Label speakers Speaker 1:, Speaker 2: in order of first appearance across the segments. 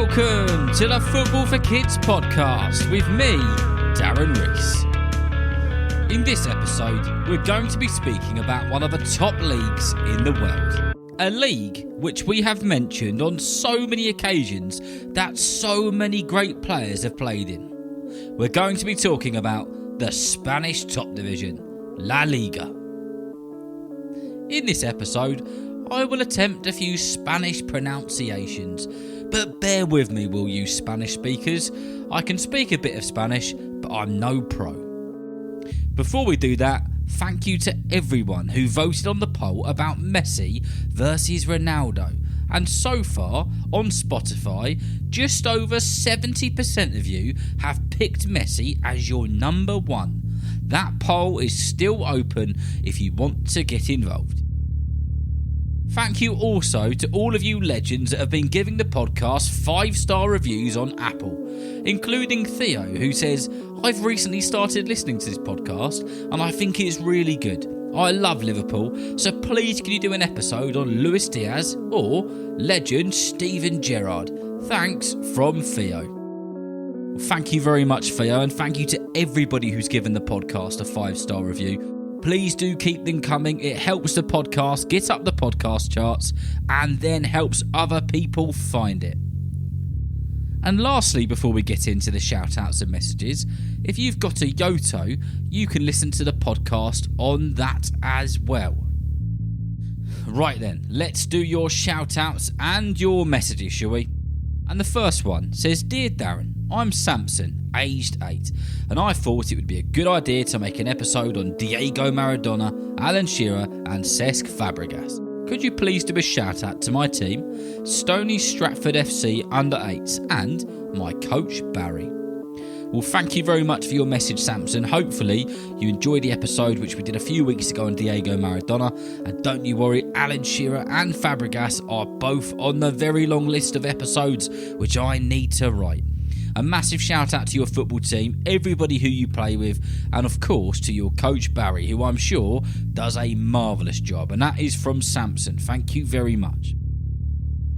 Speaker 1: Welcome to the Football for Kids podcast with me, Darren Rees. In this episode, we're going to be speaking about one of the top leagues in the world. A league which we have mentioned on so many occasions that so many great players have played in. We're going to be talking about the Spanish top division, La Liga. In this episode, I will attempt a few Spanish pronunciations, but bear with me, will you Spanish speakers? I can speak a bit of Spanish, but I'm no pro. Before we do that, thank you to everyone who voted on the poll about Messi versus Ronaldo. And so far, on Spotify, just over 70% of you have picked Messi as your number one. That poll is still open if you want to get involved. Thank you also to all of you legends that have been giving the podcast 5-star reviews on Apple, including Theo, who says, I've recently started listening to this podcast and I think it's really good. I love Liverpool, so please can you do an episode on Luis Diaz or legend Steven Gerrard? Thanks, from Theo. Thank you very much, Theo, and thank you to everybody who's given the podcast a 5-star review. Please do keep them coming. It helps the podcast get up the podcast charts and then helps other people find it. And lastly, before we get into the shout-outs and messages, if you've got a Yoto, you can listen to the podcast on that as well. Right then, let's do your shout-outs and your messages, shall we? And the first one says, Dear Darren, I'm Samson, aged 8, and I thought it would be a good idea to make an episode on Diego Maradona, Alan Shearer and Cesc Fabregas. Could you please do a shout out to my team, Stony Stratford FC under-8s, and my coach Barry? Well, thank you very much for your message, Samson. Hopefully you enjoyed the episode which we did a few weeks ago on Diego Maradona, and don't you worry, Alan Shearer and Fabregas are both on the very long list of episodes which I need to write. A massive shout out to your football team, everybody who you play with, and of course to your coach Barry, who I'm sure does a marvellous job. And that is from Samson. Thank you very much.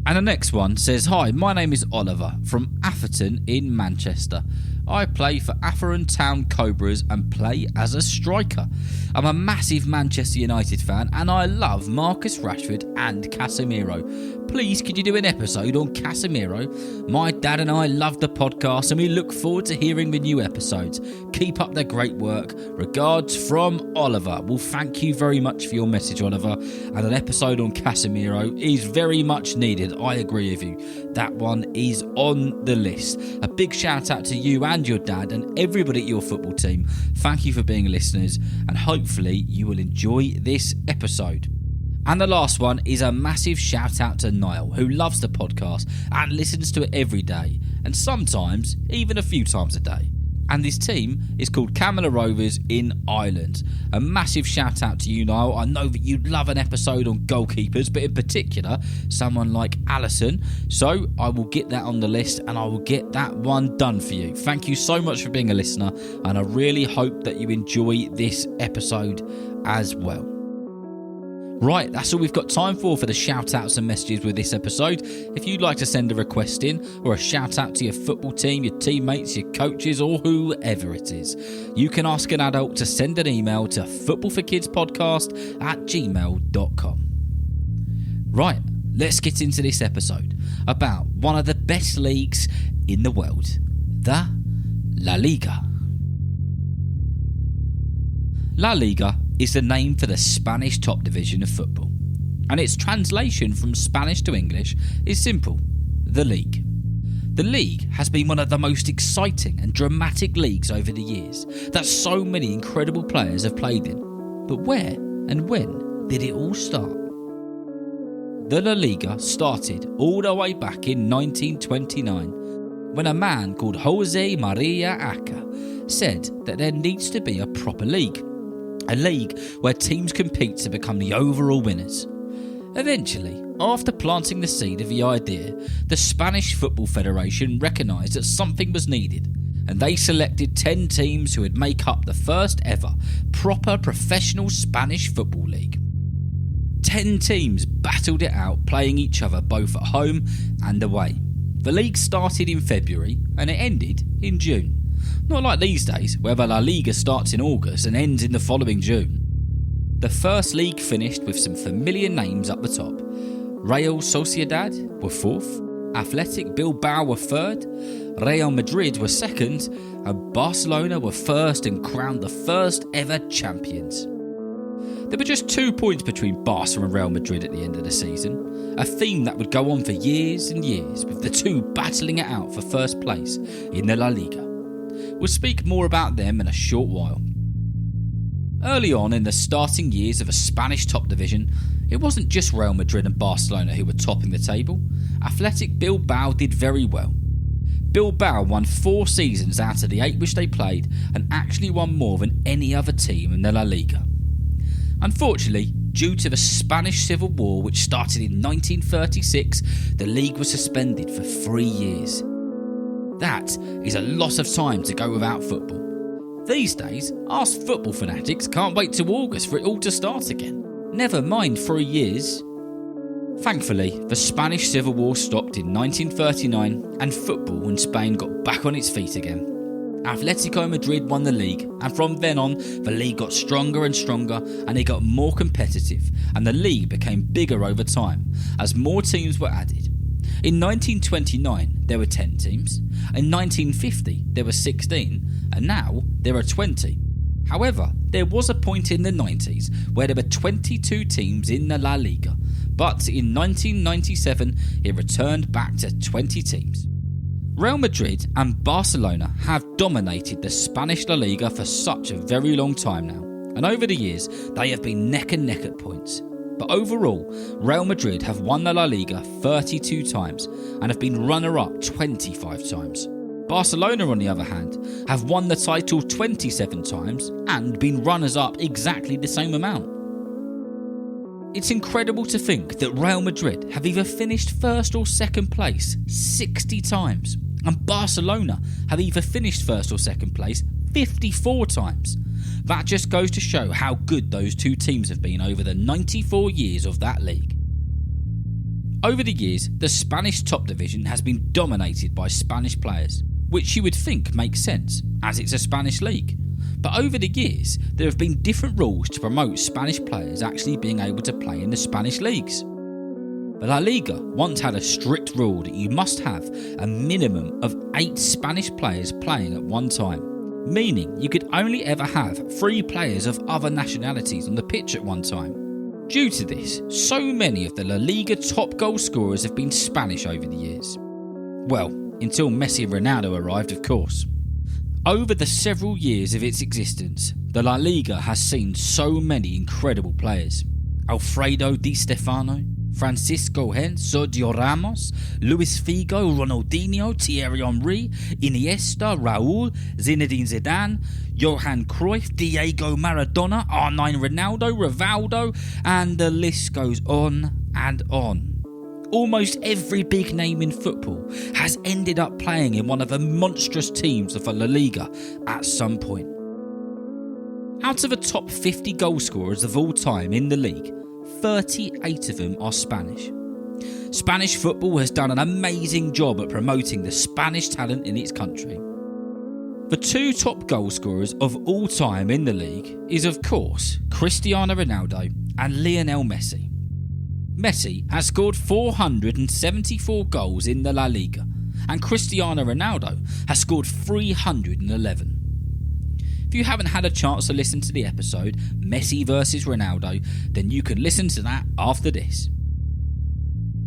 Speaker 1: And the next one says, Hi, my name is Oliver from Atherton in Manchester. I play for Atherton Town Cobras and play as a striker. I'm a massive Manchester United fan and I love Marcus Rashford and Casemiro. Please, could you do an episode on Casemiro? My dad and I love the podcast and we look forward to hearing the new episodes. Keep up the great work. Regards from Oliver. Well, thank you very much for your message, Oliver. And an episode on Casemiro is very much needed. I agree with you. That one is on the list. A big shout out to you and your dad and everybody at your football team. Thank you for being listeners and hopefully you will enjoy this episode. And the last one is a massive shout out to Niall, who loves the podcast and listens to it every day and sometimes even a few times a day. And his team is called Camilla Rovers in Ireland. A massive shout out to you, Niall. I know that you'd love an episode on goalkeepers, but in particular, someone like Alisson. So I will get that on the list and I will get that one done for you. Thank you so much for being a listener, and I really hope that you enjoy this episode as well. Right, that's all we've got time for the shout-outs and messages with this episode. If you'd like to send a request in or a shout-out to your football team, your teammates, your coaches or whoever it is, you can ask an adult to send an email to footballforkidspodcast@gmail.com. Right, let's get into this episode about one of the best leagues in the world, the La Liga. La Liga is the name for the Spanish top division of football, and its translation from Spanish to English is simple: the league. The league has been one of the most exciting and dramatic leagues over the years that so many incredible players have played in. But where and when did it all start? The La Liga started all the way back in 1929 when a man called Jose Maria Aca said that there needs to be a proper league. A league where teams compete to become the overall winners. Eventually, after planting the seed of the idea, the Spanish Football Federation recognised that something was needed, and they selected 10 teams who would make up the first ever proper professional Spanish football league. 10 teams battled it out, playing each other both at home and away. The league started in February and it ended in June. Not like these days, where the La Liga starts in August and ends in the following June. The first league finished with some familiar names up the top. Real Sociedad were 4th, Athletic Bilbao were 3rd, Real Madrid were 2nd, and Barcelona were 1st and crowned the first ever champions. There were just 2 points between Barca and Real Madrid at the end of the season, a theme that would go on for years and years, with the two battling it out for first place in the La Liga. We'll speak more about them in a short while. Early on in the starting years of a Spanish top division, it wasn't just Real Madrid and Barcelona who were topping the table. Athletic Bilbao did very well. Bilbao won 4 seasons out of the 8 which they played and actually won more than any other team in the La Liga. Unfortunately, due to the Spanish Civil War which started in 1936, the league was suspended for 3 years. That is a lot of time to go without football. These days, us football fanatics can't wait till August for it all to start again. Never mind 3 years. Thankfully, the Spanish Civil War stopped in 1939 and football in Spain got back on its feet again. Atletico Madrid won the league, and from then on, the league got stronger and stronger and it got more competitive, and the league became bigger over time as more teams were added. In 1929, there were 10 teams, in 1950, there were 16, and now there are 20. However, there was a point in the 90s where there were 22 teams in the La Liga, but in 1997, it returned back to 20 teams. Real Madrid and Barcelona have dominated the Spanish La Liga for such a very long time now, and over the years, they have been neck and neck at points. But overall, Real Madrid have won the La Liga 32 times and have been runner-up 25 times. Barcelona, on the other hand, have won the title 27 times and been runners-up exactly the same amount. It's incredible to think that Real Madrid have either finished first or second place 60 times, and Barcelona have either finished first or second place 54 times. That just goes to show how good those two teams have been over the 94 years of that league. Over the years, the Spanish top division has been dominated by Spanish players, which you would think makes sense, as it's a Spanish league. But over the years, there have been different rules to promote Spanish players actually being able to play in the Spanish leagues. The La Liga once had a strict rule that you must have a minimum of 8 Spanish players playing at one time, meaning you could only ever have 3 players of other nationalities on the pitch at one time. Due to this, so many of the La Liga top goal scorers have been Spanish over the years. Well, until Messi and Ronaldo arrived, of course. Over the several years of its existence, the La Liga has seen so many incredible players. Alfredo Di Stefano, Francisco Sergio Ramos, Luis Figo, Ronaldinho, Thierry Henry, Iniesta, Raúl, Zinedine Zidane, Johan Cruyff, Diego Maradona, R9 Ronaldo, Rivaldo, and the list goes on and on. Almost every big name in football has ended up playing in one of the monstrous teams of the La Liga at some point. Out of the top 50 goal scorers of all time in the league, 38 of them are Spanish. Spanish football has done an amazing job at promoting the Spanish talent in its country. The 2 top goal scorers of all time in the league is, of course, Cristiano Ronaldo and Lionel Messi. Messi has scored 474 goals in the La Liga, and Cristiano Ronaldo has scored 311. If you haven't had a chance to listen to the episode Messi vs Ronaldo, then you can listen to that after this.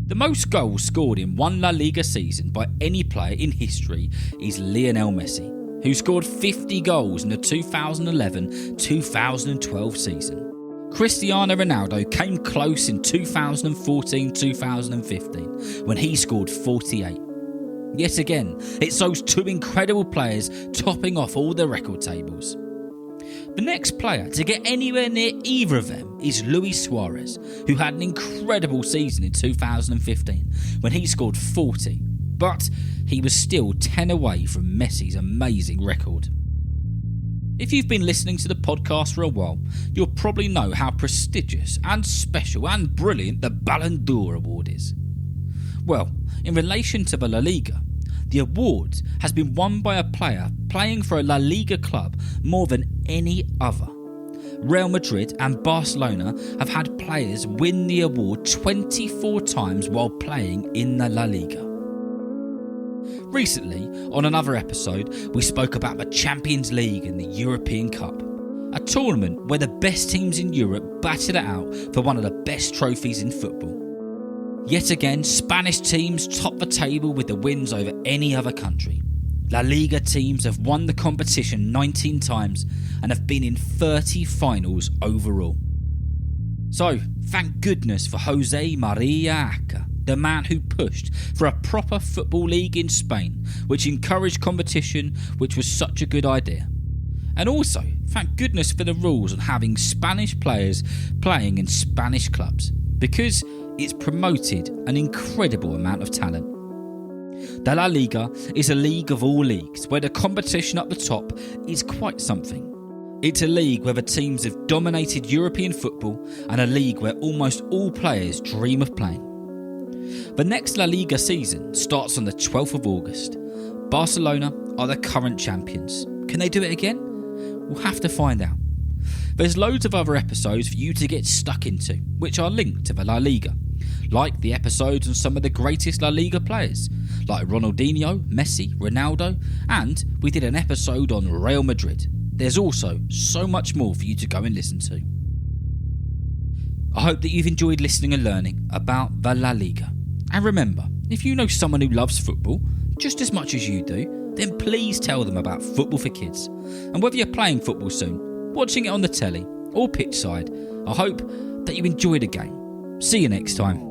Speaker 1: The most goals scored in one La Liga season by any player in history is Lionel Messi, who scored 50 goals in the 2011-2012 season. Cristiano Ronaldo came close in 2014-2015 when he scored 48. Yet again, it's those 2 incredible players topping off all the record tables. The next player to get anywhere near either of them is Luis Suarez, who had an incredible season in 2015 when he scored 40, but he was still 10 away from Messi's amazing record. If you've been listening to the podcast for a while, you'll probably know how prestigious and special and brilliant the Ballon d'Or award is. Well, in relation to the La Liga, the award has been won by a player playing for a La Liga club more than any other. Real Madrid and Barcelona have had players win the award 24 times while playing in the La Liga. Recently, on another episode, we spoke about the Champions League and the European Cup, a tournament where the best teams in Europe battled it out for one of the best trophies in football. Yet again, Spanish teams top the table with the wins over any other country. La Liga teams have won the competition 19 times and have been in 30 finals overall. So, thank goodness for Jose Maria Aca, the man who pushed for a proper football league in Spain, which encouraged competition, which was such a good idea. And also, thank goodness for the rules on having Spanish players playing in Spanish clubs, because it's promoted an incredible amount of talent. The La Liga is a league of all leagues where the competition up the top is quite something. It's a league where the teams have dominated European football and a league where almost all players dream of playing. The next La Liga season starts on the 12th of August. Barcelona are the current champions. Can they do it again? We'll have to find out. There's loads of other episodes for you to get stuck into, which are linked to the La Liga, like the episodes on some of the greatest La Liga players, like Ronaldinho, Messi, Ronaldo, and we did an episode on Real Madrid. There's also so much more for you to go and listen to. I hope that you've enjoyed listening and learning about the La Liga. And remember, if you know someone who loves football just as much as you do, then please tell them about Football for Kids. And whether you're playing football soon, watching it on the telly, or pitch side, I hope that you enjoy the game. See you next time.